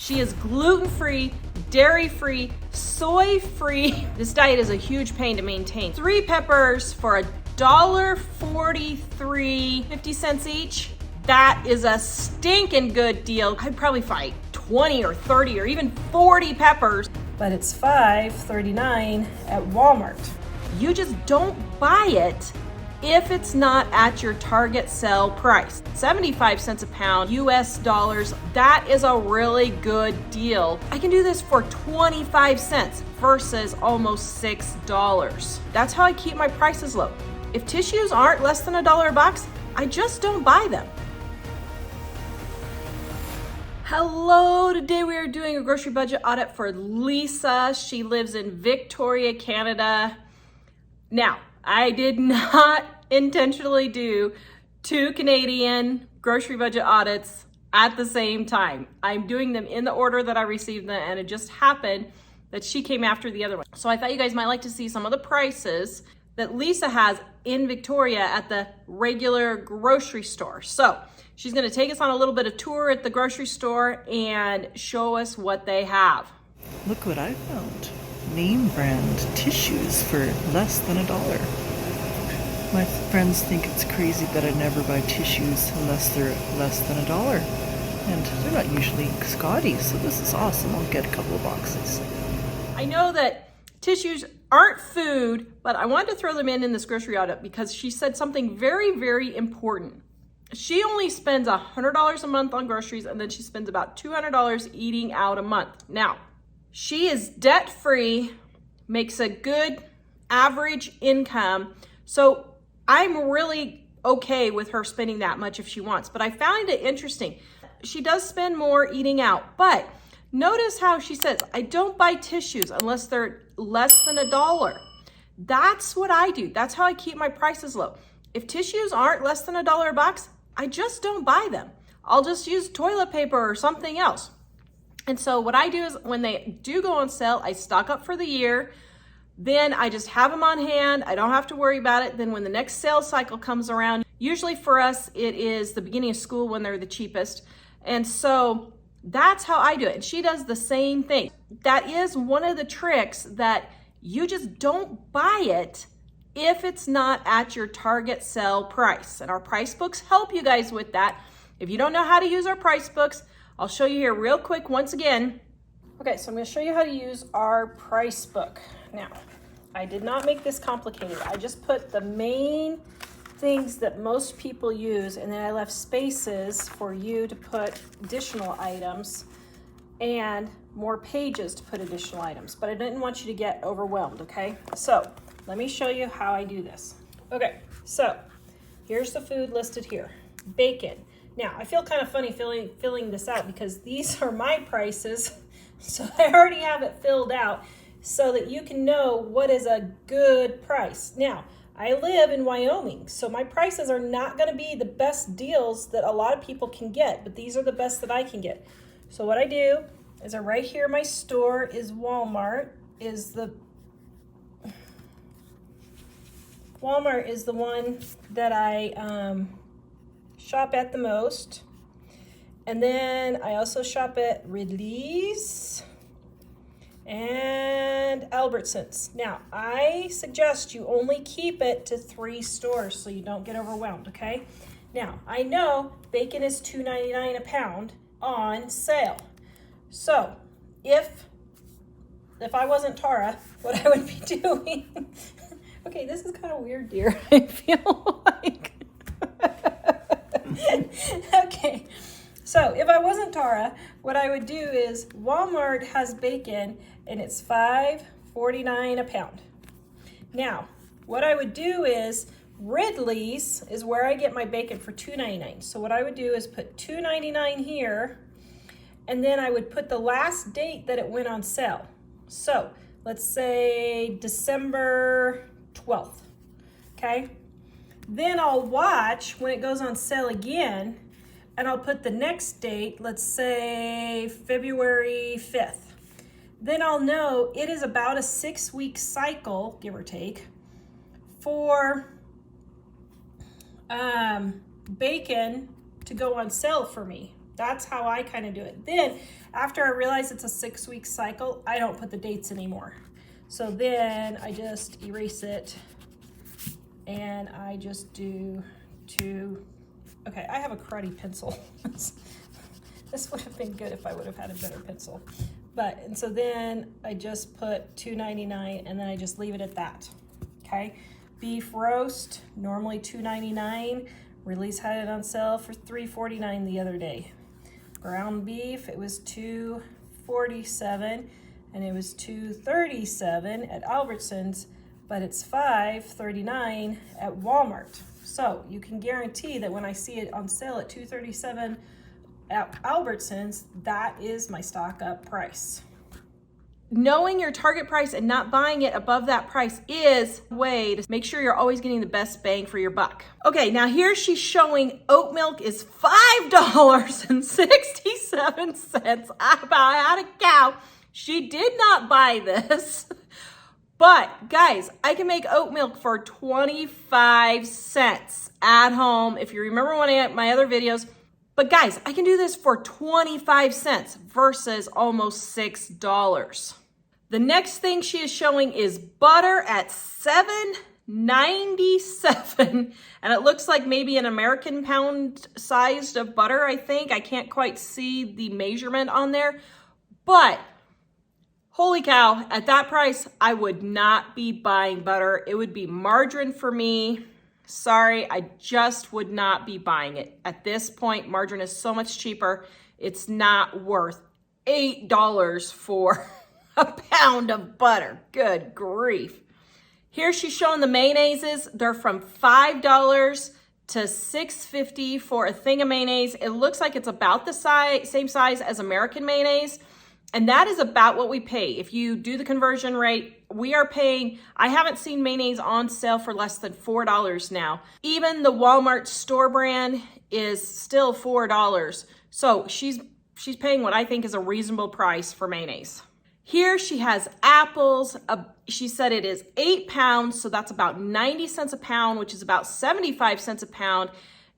She is gluten-free, dairy-free, soy-free. This diet is a huge pain to maintain. 3 peppers for $1.43, 50 cents each. That is a stinking good deal. I'd probably fight 20 or 30 or even 40 peppers. But it's $5.39 at Walmart. You just don't buy it if it's not at your target sell price. 75 cents a pound, US dollars. That is a really good deal. I can do this for 25 cents versus almost $6. That's how I keep my prices low. If tissues aren't less than $1 a box, I just don't buy them. Hello, today we are doing a grocery budget audit for Lisa. She lives in Victoria, Canada. Now, I did not intentionally do 2 Canadian grocery budget audits at the same time. I'm doing them in the order that I received them, and it just happened that she came after the other one. So I thought you guys might like to see some of the prices that Lisa has in Victoria at the regular grocery store. So she's gonna take us on a little bit of tour at the grocery store and show us what they have. Look what I found. Name brand tissues for less than $1. My friends think it's crazy that I never buy tissues unless they're less than $1. And they're not usually Scotty, so this is awesome. I'll get a couple of boxes. I know that tissues aren't food, but I wanted to throw them in this grocery audit because she said something very, very important. She only spends $100 a month on groceries, and then she spends about $200 eating out a month. Now, she is debt-free, makes a good average income, so I'm really okay with her spending that much if she wants, but I found it interesting. She does spend more eating out, but notice how she says, I don't buy tissues unless they're less than $1. That's what I do. That's how I keep my prices low. If tissues aren't less than $1 a box, I just don't buy them. I'll just use toilet paper or something else. And so what I do is when they do go on sale, I stock up for the year. Then I just have them on hand. I don't have to worry about it. Then when the next sales cycle comes around, usually for us, it is the beginning of school when they're the cheapest. And so that's how I do it. And she does the same thing. That is one of the tricks, that you just don't buy it if it's not at your target sell price. And our price books help you guys with that. If you don't know how to use our price books, I'll show you here real quick once again. Okay, so I'm gonna show you how to use our price book. Now, I did not make this complicated. I just put the main things that most people use, and then I left spaces for you to put additional items and more pages to put additional items, but I didn't want you to get overwhelmed, okay? So let me show you how I do this. Okay, so here's the food listed here. Bacon. Now, I feel kind of funny filling this out because these are my prices, so I already have it filled out so that you can know what is a good price. Now, I live in Wyoming, so my prices are not gonna be the best deals that a lot of people can get, but these are the best that I can get. So what I do is right here, my store is Walmart, is the one that I shop at the most. And then I also shop at Ridley's and Albertsons. Now, I suggest you only keep it to 3 stores so you don't get overwhelmed, okay? Now, I know bacon is $2.99 a pound on sale. So, if I wasn't Tara, what I would be doing, okay, this is kind of weird, dear, I feel like. Okay, so if I wasn't Tara, what I would do is Walmart has bacon and it's $5.49 a pound. Now, what I would do is Ridley's is where I get my bacon for $2.99. So what I would do is put $2.99 here, and then I would put the last date that it went on sale. So let's say December 12th, okay? Then I'll watch when it goes on sale again, and I'll put the next date, let's say February 5th. Then I'll know it is about a 6-week cycle, give or take, for bacon to go on sale for me. That's how I kind of do it. Then after I realize it's a 6-week cycle, I don't put the dates anymore. So then I just erase it and I just do okay, I have a cruddy pencil. This would have been good if I would have had a better pencil. And so then I just put $2.99 and then I just leave it at that, okay? Beef roast, normally $2.99. Release had it on sale for $3.49 the other day. Ground beef, it was $2.47 and it was $2.37 at Albertsons, but it's $5.39 at Walmart. So you can guarantee that when I see it on sale at $2.37 at Albertsons, that is my stock up price. Knowing your target price and not buying it above that price is a way to make sure you're always getting the best bang for your buck. Okay, now here she's showing oat milk is $5.67. I had a cow. She did not buy this. But guys, I can make oat milk for 25 cents at home. If you remember one of my other videos, but guys, I can do this for 25 cents versus almost $6. The next thing she is showing is butter at $7.97. And it looks like maybe an American pound sized of butter, I think. I can't quite see the measurement on there, but holy cow, at that price, I would not be buying butter. It would be margarine for me. Sorry, I just would not be buying it. At this point, margarine is so much cheaper. It's not worth $8 for a pound of butter. Good grief. Here she's showing the mayonnaises. They're from $5 to $6.50 for a thing of mayonnaise. It looks like it's about the same size as American mayonnaise. And that is about what we pay. If you do the conversion rate, we are paying, I haven't seen mayonnaise on sale for less than $4 now. Even the Walmart store brand is still $4. So she's paying what I think is a reasonable price for mayonnaise. Here she has apples. She said it is 8 pounds, so that's about 90 cents a pound, which is about 75 cents a pound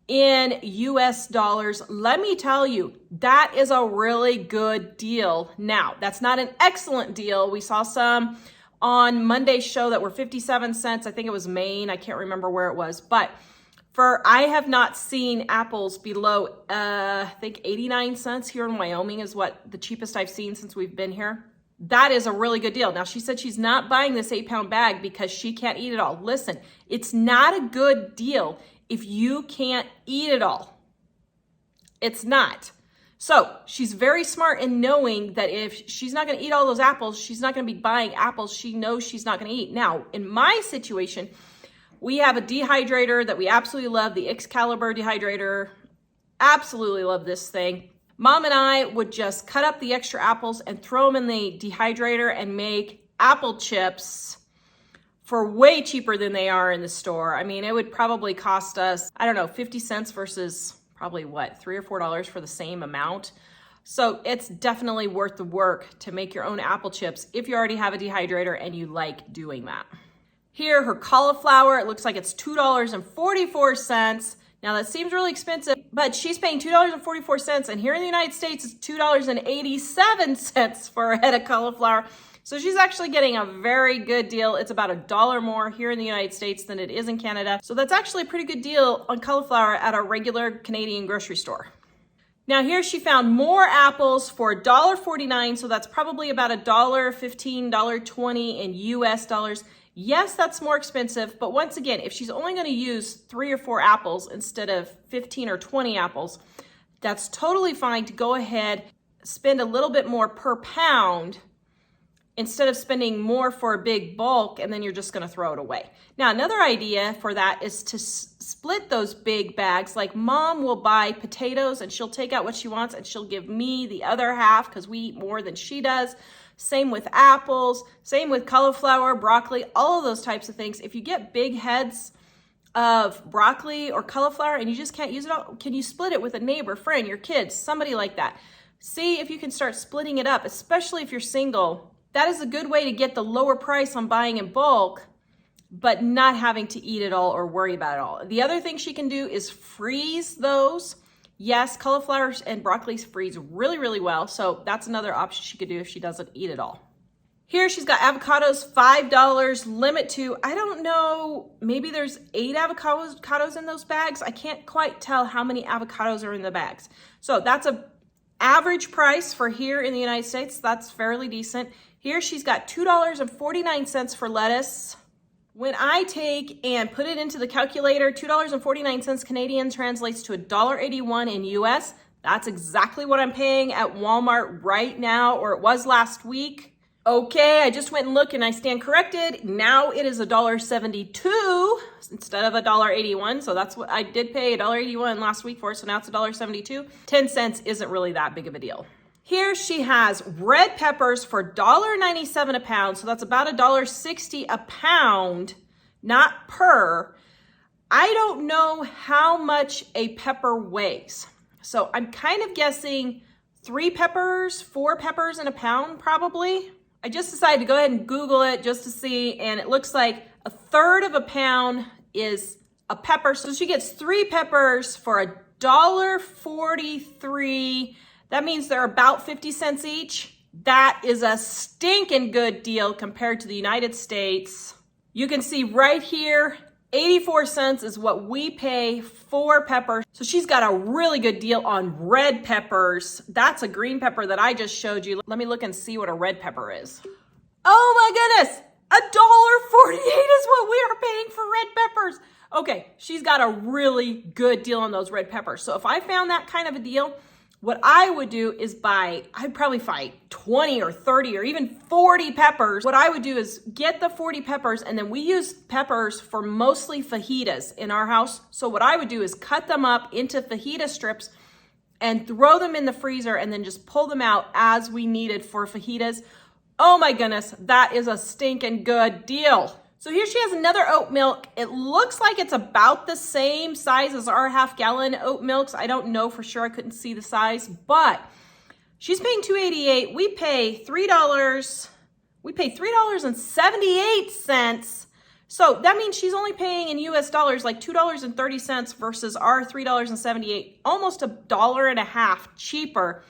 in US dollars. Let me tell you, that is a really good deal. Now, that's not an excellent deal. We saw some on Monday's show that were 57 cents. I think it was Maine. I can't remember where it was, but I have not seen apples below, I think 89 cents here in Wyoming is what the cheapest I've seen since we've been here. That is a really good deal. Now, she said she's not buying this 8-pound bag because she can't eat it all. Listen, it's not a good deal if you can't eat it all. It's not. So she's very smart in knowing that if she's not going to eat all those apples, she's not going to be buying apples she knows she's not going to eat. Now, in my situation, we have a dehydrator that we absolutely love, the Excalibur dehydrator. Absolutely love this thing. Mom and I would just cut up the extra apples and throw them in the dehydrator and make apple chips for way cheaper than they are in the store. I mean, it would probably cost us, I don't know, 50 cents versus probably what, $3 or $4 for the same amount. So it's definitely worth the work to make your own apple chips if you already have a dehydrator and you like doing that. Here, her cauliflower, it looks like it's $2.44. Now that seems really expensive, but she's paying $2.44, and here in the United States, it's $2.87 for a head of cauliflower. So she's actually getting a very good deal. It's about $1 more here in the United States than it is in Canada. So that's actually a pretty good deal on cauliflower at a regular Canadian grocery store. Now here she found more apples for $1.49, so that's probably about $1.15, $1.20 in US dollars. Yes, that's more expensive, but once again, if she's only going to use 3 or 4 apples instead of 15 or 20 apples, that's totally fine to go ahead, spend a little bit more per pound instead of spending more for a big bulk and then you're just going to throw it away. Now, another idea for that is to split those big bags. Like Mom will buy potatoes and she'll take out what she wants and she'll give me the other half because we eat more than she does. Same with apples, same with cauliflower, broccoli, all of those types of things. If you get big heads of broccoli or cauliflower and you just can't use it all, can you split it with a neighbor, friend, your kids, somebody like that? See if you can start splitting it up, especially if you're single. That is a good way to get the lower price on buying in bulk, but not having to eat it all or worry about it all. The other thing she can do is freeze those. Yes, cauliflower and broccoli freeze really, really well. So that's another option she could do if she doesn't eat it all. Here she's got avocados, $5, limit to, I don't know, maybe there's 8 avocados in those bags. I can't quite tell how many avocados are in the bags. So that's a average price for here in the United States. That's fairly decent. Here she's got $2.49 for lettuce. When I take and put it into the calculator, $2.49 Canadian translates to $1.81 in US. That's exactly what I'm paying at Walmart right now, or it was last week. Okay, I just went and looked and I stand corrected. Now it is $1.72 instead of $1.81. So that's what I did pay, $1.81 last week for, so now it's $1.72. 10 cents isn't really that big of a deal. Here she has red peppers for $1.97 a pound. So that's about $1.60 a pound, not per. I don't know how much a pepper weighs. So I'm kind of guessing 3 peppers, 4 peppers in a pound probably. I just decided to go ahead and Google it just to see, and it looks like 1/3 of a pound is a pepper. So she gets 3 peppers for $1.43. That means they're about 50 cents each. That is a stinking good deal compared to the United States. You can see right here, 84 cents is what we pay for peppers. So she's got a really good deal on red peppers. That's a green pepper that I just showed you. Let me look and see what a red pepper is. Oh my goodness, $1.48 is what we are paying for red peppers. Okay, she's got a really good deal on those red peppers. So if I found that kind of a deal, what I would do is I'd probably buy 20 or 30 or even 40 peppers. What I would do is get the 40 peppers, and then we use peppers for mostly fajitas in our house. So what I would do is cut them up into fajita strips and throw them in the freezer and then just pull them out as we needed for fajitas. Oh my goodness, that is a stinking good deal. So here she has another oat milk. It looks like it's about the same size as our half-gallon oat milks. I don't know for sure. I couldn't see the size, but she's paying $2.88. We pay $3. We pay $3.78. So that means she's only paying in US dollars like $2.30 versus our $3.78, almost $1.50 cheaper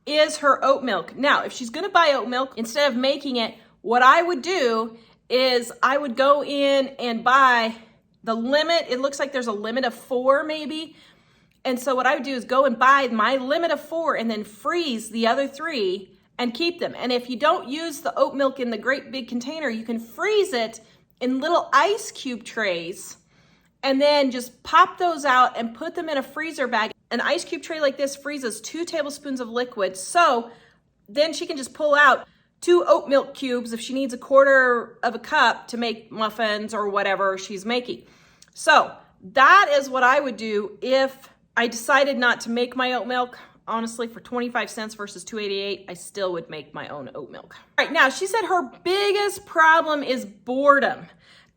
is her oat milk. Now, if she's gonna buy oat milk, instead of making it, what I would do is I would go in and buy the limit. It looks like there's a limit of 4 maybe. And so what I would do is go and buy my limit of 4 and then freeze the other 3 and keep them. And if you don't use the oat milk in the great big container, you can freeze it in little ice cube trays and then just pop those out and put them in a freezer bag. An ice cube tray like this freezes 2 tablespoons of liquid. So then she can just pull out 2 oat milk cubes if she needs 1/4 of a cup to make muffins or whatever she's making. So that is what I would do if I decided not to make my oat milk. Honestly, for 25 cents versus $2.88, I still would make my own oat milk. All right, now she said her biggest problem is boredom.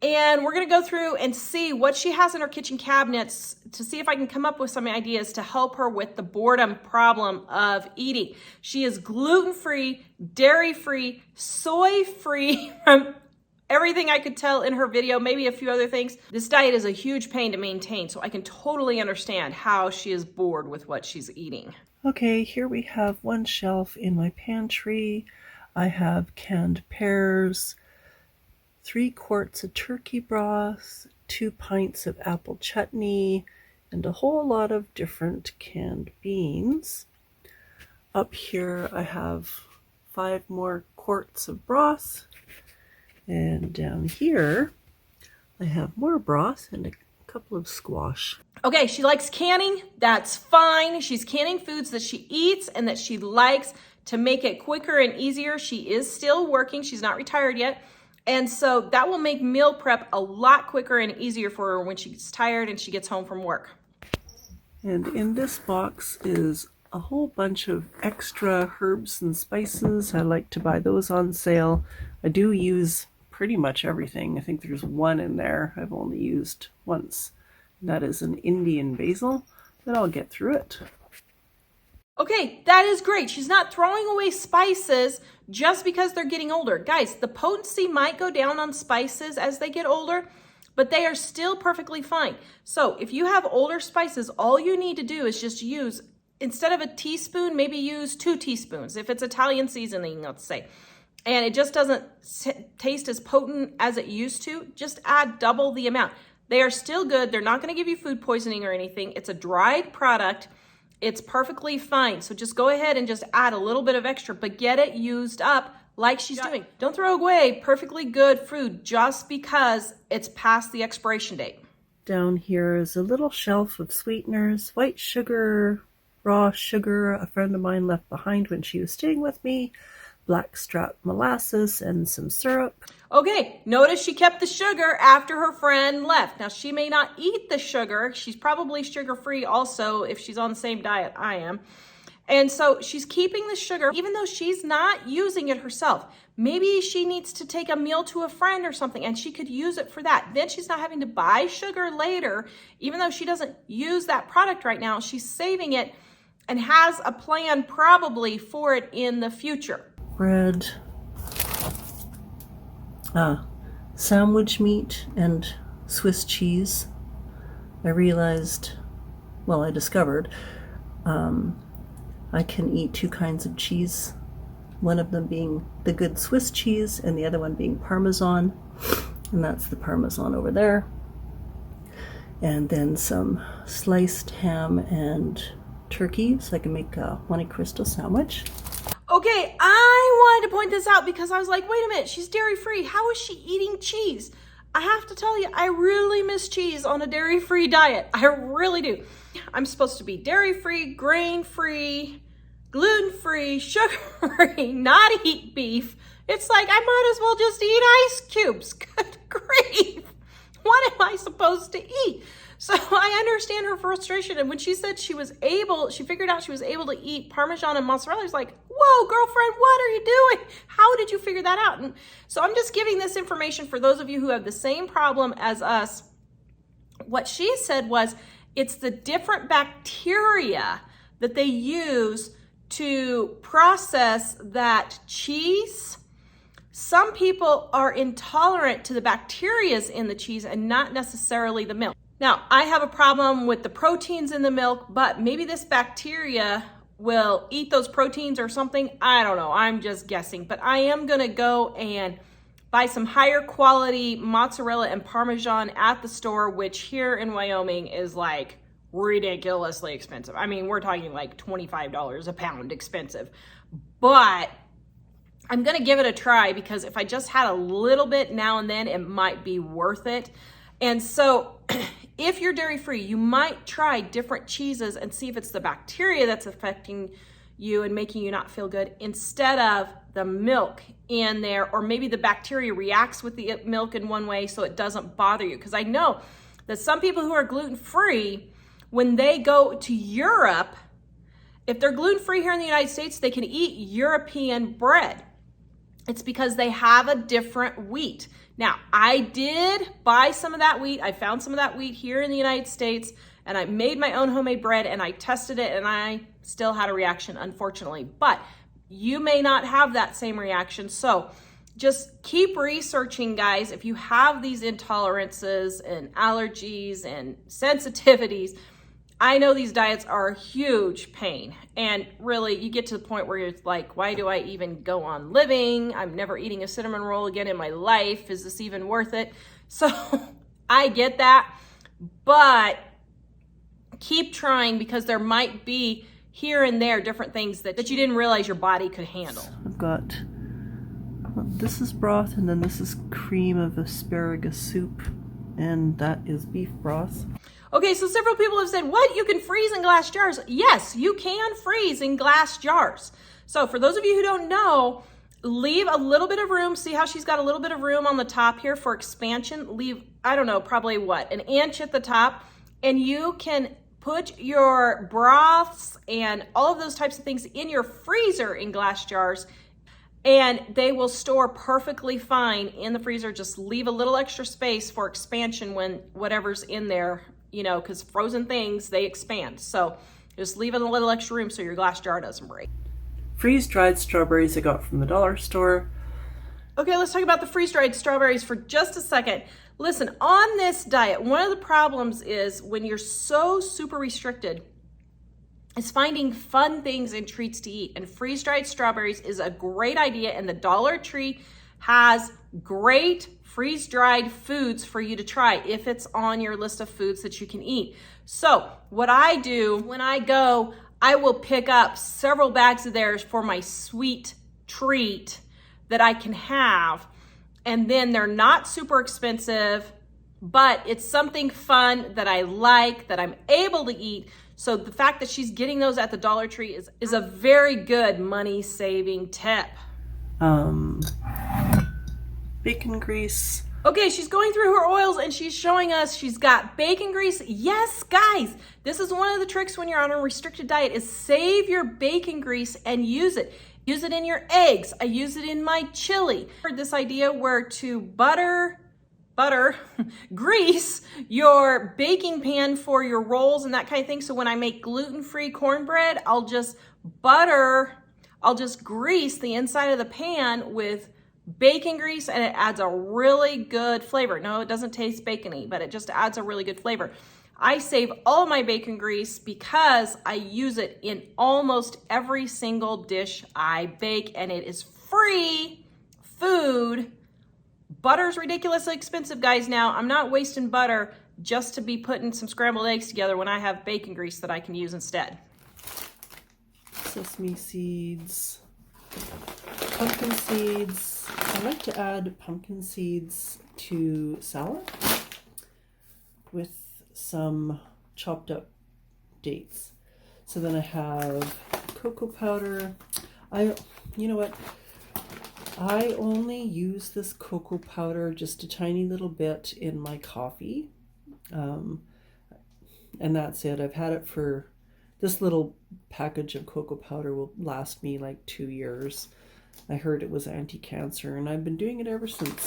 And we're gonna go through and see what she has in her kitchen cabinets to see if I can come up with some ideas to help her with the boredom problem of eating. She is gluten-free, dairy-free, soy-free, everything I could tell in her video, maybe a few other things. This diet is a huge pain to maintain, so I can totally understand how she is bored with what she's eating. Okay, here we have one shelf in my pantry. I have canned pears, 3 quarts of turkey broth, 2 pints of apple chutney, and a whole lot of different canned beans. Up here I have 5 more quarts of broth, and down here I have more broth and a couple of squash. Okay, she likes canning. That's fine. She's canning foods that she eats and that she likes to make it quicker and easier. She is still working. She's not retired yet. And so that will make meal prep a lot quicker and easier for her when she gets tired and she gets home from work. And in this box is a whole bunch of extra herbs and spices. I like to buy those on sale. I do use pretty much everything. I think there's one in there I've only used once. And that is an Indian basil, but I'll get through it. Okay, that is great. She's not throwing away spices just because they're getting older. Guys, the potency might go down on spices as they get older, but they are still perfectly fine. So if you have older spices, all you need to do is just use, instead of a teaspoon, maybe use 2 teaspoons. If it's Italian seasoning, let's say, and it just doesn't taste as potent as it used to, just add double the amount. They are still good. They're not going to give you food poisoning or anything. It's a dried product. It's perfectly fine. So just go ahead and just add a little bit of extra, but get it used up like she's doing. Don't throw away perfectly good food just because it's past the expiration date. Down here is a little shelf of sweeteners, white sugar, raw sugar a friend of mine left behind when she was staying with me, blackstrap molasses, and some syrup. Okay, notice she kept the sugar after her friend left. Now, she may not eat the sugar. She's probably sugar-free also if she's on the same diet I am. And so she's keeping the sugar, even though she's not using it herself. Maybe she needs to take a meal to a friend or something, and she could use it for that. Then she's not having to buy sugar later. Even though she doesn't use that product right now, she's saving it and has a plan probably for it in the future. Bread, sandwich meat, and Swiss cheese. I realized, well, I discovered, I can eat 2 kinds of cheese, one of them being the good Swiss cheese and the other one being Parmesan, and that's the Parmesan over there. And then some sliced ham and turkey, so I can make a Monte Cristo sandwich. Okay, I wanted to point this out because I was like, wait a minute, she's dairy-free. How is she eating cheese? I have to tell you, I really miss cheese on a dairy-free diet. I really do. I'm supposed to be dairy-free, grain-free, gluten-free, sugar-free, not eat beef. It's like I might as well just eat ice cubes. Good grief. What am I supposed to eat? So I understand her frustration. And when she said she figured out she was able to eat Parmesan and mozzarella, I was like, whoa, girlfriend, what are you doing? How did you figure that out? And so I'm just giving this information for those of you who have the same problem as us. What she said was, it's the different bacteria that they use to process that cheese. Some people are intolerant to the bacterias in the cheese and not necessarily the milk. Now, I have a problem with the proteins in the milk, but maybe this bacteria will eat those proteins or something. I don't know. I'm just guessing. But I am going to go and buy some higher quality mozzarella and Parmesan at the store, which here in Wyoming is like ridiculously expensive. I mean, we're talking like $25 a pound expensive. But I'm going to give it a try because if I just had a little bit now and then, it might be worth it. And so if you're dairy-free, you might try different cheeses and see if it's the bacteria that's affecting you and making you not feel good instead of the milk in there, or maybe the bacteria reacts with the milk in one way so it doesn't bother you. Because I know that some people who are gluten-free, when they go to Europe, if they're gluten-free here in the United States, they can eat European bread. It's because they have a different wheat. Now, I did buy some of that wheat. I found some of that wheat here in the United States, and I made my own homemade bread, and I tested it, and I still had a reaction, unfortunately. But you may not have that same reaction. So just keep researching, guys. If you have these intolerances and allergies and sensitivities, I know these diets are a huge pain, and really you get to the point where you're like, why do I even go on living? I'm never eating a cinnamon roll again in my life. Is this even worth it? So I get that, but keep trying because there might be here and there different things that you didn't realize your body could handle. I've got, well, this is broth, and then this is cream of asparagus soup, and that is beef broth. Okay, so several people have said, what? You can freeze in glass jars? Yes, you can freeze in glass jars. So for those of you who don't know, leave a little bit of room. See how she's got a little bit of room on the top here for expansion? Leave, I don't know, probably what, an inch at the top. And you can put your broths and all of those types of things in your freezer in glass jars, and they will store perfectly fine in the freezer. Just leave a little extra space for expansion when whatever's in there, you know, because frozen things, they expand. So just leave it a little extra room so your glass jar doesn't break. Freeze-dried strawberries I got from the dollar store. Okay, let's talk about the freeze-dried strawberries for just a second. Listen, on this diet, one of the problems is when you're so super restricted, is finding fun things and treats to eat. And freeze-dried strawberries is a great idea, and the Dollar Tree has great freeze-dried foods for you to try if it's on your list of foods that you can eat. So what I do when I go, I will pick up several bags of theirs for my sweet treat that I can have. And then they're not super expensive, but it's something fun that I like, that I'm able to eat. So the fact that she's getting those at the Dollar Tree is a very good money-saving tip. Bacon grease. Okay, she's going through her oils and she's showing us she's got bacon grease. Yes, guys, this is one of the tricks when you're on a restricted diet is save your bacon grease and use it. Use it in your eggs. I use it in my chili. I heard this idea where to grease your baking pan for your rolls and that kind of thing. So when I make gluten-free cornbread, I'll just grease the inside of the pan with bacon grease and it adds a really good flavor. No, it doesn't taste bacony, but it just adds a really good flavor. I save all of my bacon grease because I use it in almost every single dish I bake, and it is free food. Butter's ridiculously expensive, guys, now. I'm not wasting butter just to be putting some scrambled eggs together when I have bacon grease that I can use instead. Sesame seeds, pumpkin seeds. I like to add pumpkin seeds to salad with some chopped up dates. So then I have cocoa powder. You know what? I only use this cocoa powder just a tiny little bit in my coffee. And that's it. I've had it for, this little package of cocoa powder will last me like 2 years. I heard it was anti-cancer and I've been doing it ever since.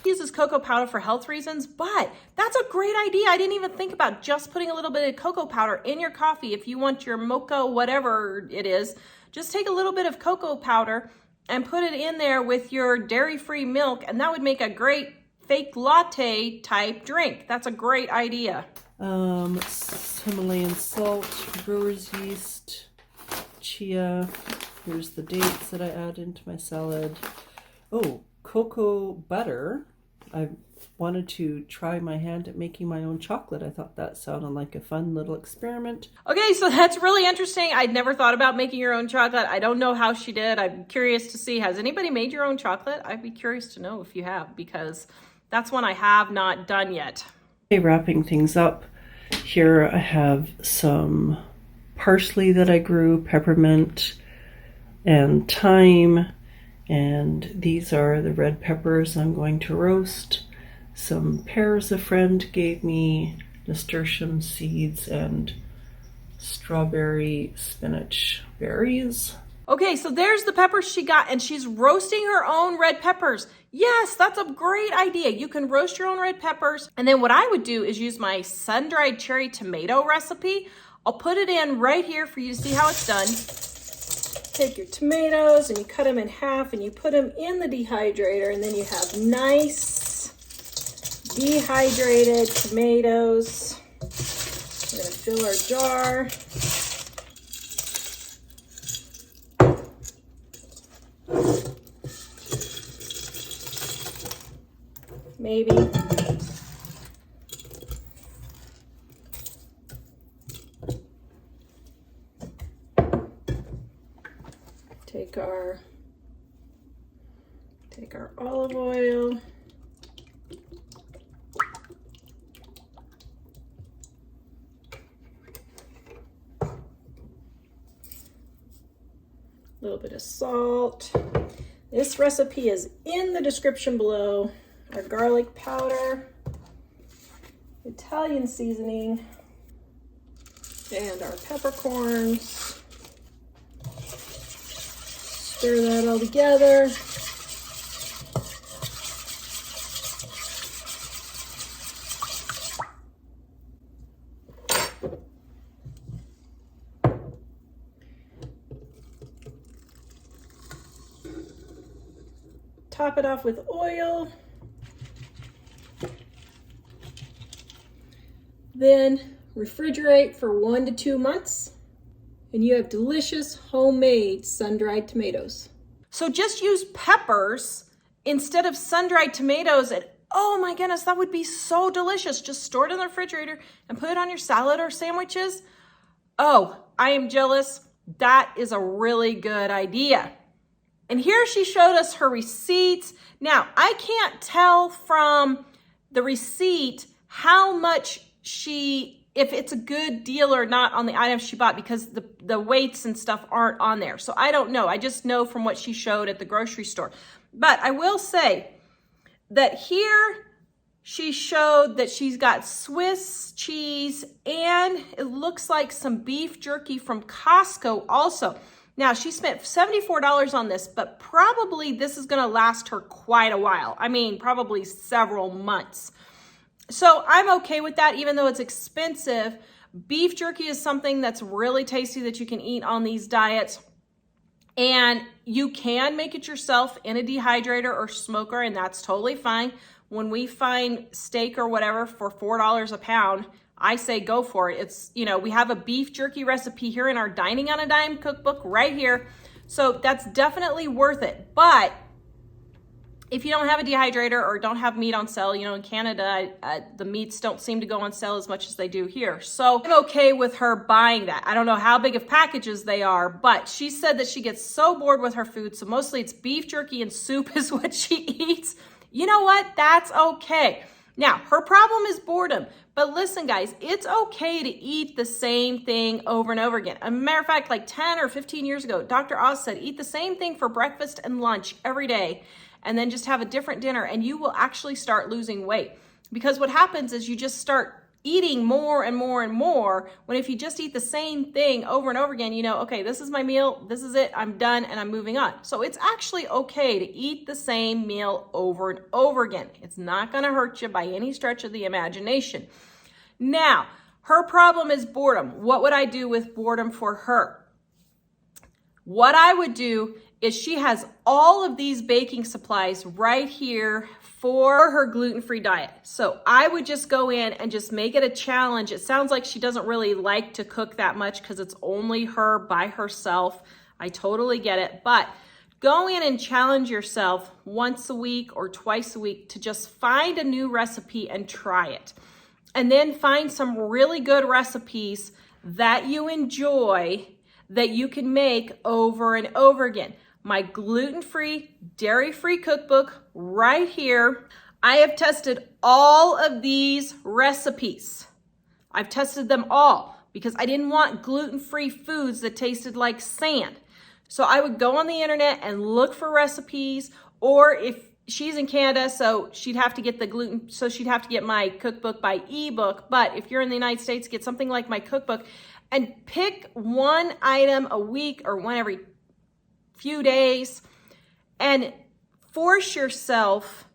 Uses cocoa powder for health reasons, but that's a great idea. I didn't even think about just putting a little bit of cocoa powder in your coffee. If you want your mocha, whatever it is, just take a little bit of cocoa powder and put it in there with your dairy-free milk, and that would make a great fake latte type drink. That's a great idea. Himalayan salt, brewer's yeast, chia. Here's the dates that I add into my salad. Oh, cocoa butter. I wanted to try my hand at making my own chocolate. I thought that sounded like a fun little experiment. Okay, so that's really interesting. I'd never thought about making your own chocolate. I don't know how she did. I'm curious to see, has anybody made your own chocolate? I'd be curious to know if you have, because that's one I have not done yet. Okay, wrapping things up. Here I have some parsley that I grew, peppermint, and thyme. And these are the red peppers I'm going to roast. Some pears a friend gave me, nasturtium seeds, and strawberry spinach berries. Okay, so there's the peppers she got, and she's roasting her own red peppers. Yes, that's a great idea. You can roast your own red peppers. And then what I would do is use my sun-dried cherry tomato recipe. I'll put it in right here for you to see how it's done. Take your tomatoes and you cut them in half and you put them in the dehydrator, and then you have nice dehydrated tomatoes. We're gonna fill our jar. Maybe. Take our olive oil. A little bit of salt. This recipe is in the description below. Our garlic powder, Italian seasoning, and our peppercorns. Stir that all together. top it off with oil. Then refrigerate for 1 to 2 months, and you have delicious homemade sun-dried tomatoes. So just use peppers instead of sun-dried tomatoes, and oh my goodness, that would be so delicious. Just store it in the refrigerator and put it on your salad or sandwiches. Oh, I am jealous. That is a really good idea. And here she showed us her receipts. Now, I can't tell from the receipt how much if it's a good deal or not on the items she bought, because the weights and stuff aren't on there. So I don't know. I just know from what she showed at the grocery store. But I will say that here she showed that she's got Swiss cheese and it looks like some beef jerky from Costco also. Now, she spent $74 on this, but probably this is going to last her quite a while. I mean, probably several months. So I'm okay with that, even though it's expensive. Beef jerky is something that's really tasty that you can eat on these diets. And you can make it yourself in a dehydrator or smoker, and that's totally fine. When we find steak or whatever for $4 a pound, I say go for it. It's, we have a beef jerky recipe here in our Dining on a Dime cookbook right here. So that's definitely worth it. But if you don't have a dehydrator or don't have meat on sale, in Canada, the meats don't seem to go on sale as much as they do here. So I'm okay with her buying that. I don't know how big of packages they are, but she said that she gets so bored with her food. So mostly it's beef jerky and soup is what she eats. You know what? That's okay. Now, her problem is boredom. But listen, guys, it's okay to eat the same thing over and over again. As a matter of fact, like 10 or 15 years ago, Dr. Oz said, eat the same thing for breakfast and lunch every day, and then just have a different dinner, and you will actually start losing weight. Because what happens is you just start eating more and more and more, when if you just eat the same thing over and over again, okay, this is my meal, this is it, I'm done, and I'm moving on. So it's actually okay to eat the same meal over and over again. It's not gonna hurt you by any stretch of the imagination. Now, her problem is boredom. What would I do with boredom for her? What I would do is she has all of these baking supplies right here for her gluten-free diet. So I would just go in and just make it a challenge. It sounds like she doesn't really like to cook that much because it's only her by herself. I totally get it. But go in and challenge yourself once a week or twice a week to just find a new recipe and try it. And then find some really good recipes that you enjoy that you can make over and over again. My gluten-free, dairy-free cookbook right here. I have tested all of these recipes. I've tested them all because I didn't want gluten-free foods that tasted like sand. So I would go on the internet and look for recipes, or if she's in Canada, so she'd have to get she'd have to get my cookbook by ebook. But if you're in the United States, get something like my cookbook and pick one item a week or one every few days and force yourself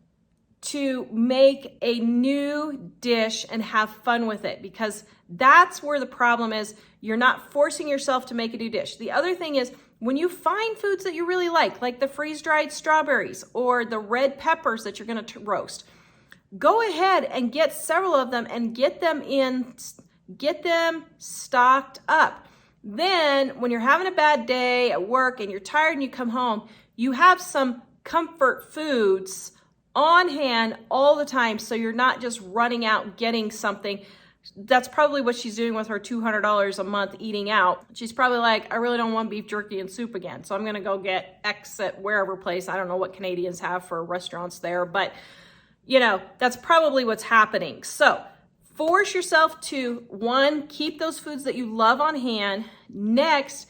to make a new dish and have fun with it, because that's where the problem is. You're not forcing yourself to make a new dish. The other thing is, when you find foods that you really like the freeze-dried strawberries or the red peppers that you're going to roast, go ahead and get several of them and get them stocked up. Then when you're having a bad day at work and you're tired and you come home, you have some comfort foods on hand all the time, so you're not just running out getting something. That's probably what she's doing with her $200 a month eating out. She's probably like, I really don't want beef jerky and soup again, so I'm gonna go get X at wherever place. I don't know what Canadians have for restaurants there, but that's probably what's happening. So force yourself to, one, keep those foods that you love on hand. Next,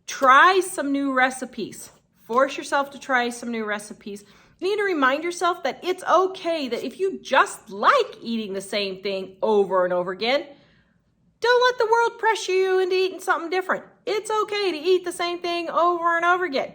try some new recipes. Force yourself to try some new recipes. You need to remind yourself that it's okay that if you just like eating the same thing over and over again, don't let the world pressure you into eating something different. It's okay to eat the same thing over and over again.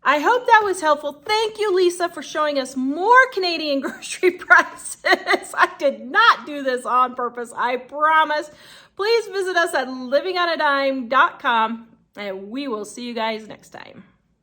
I hope that was helpful. Thank you, Lisa, for showing us more Canadian grocery prices. I did not do this on purpose, I promise. Please visit us at livingonadime.com, and we will see you guys next time.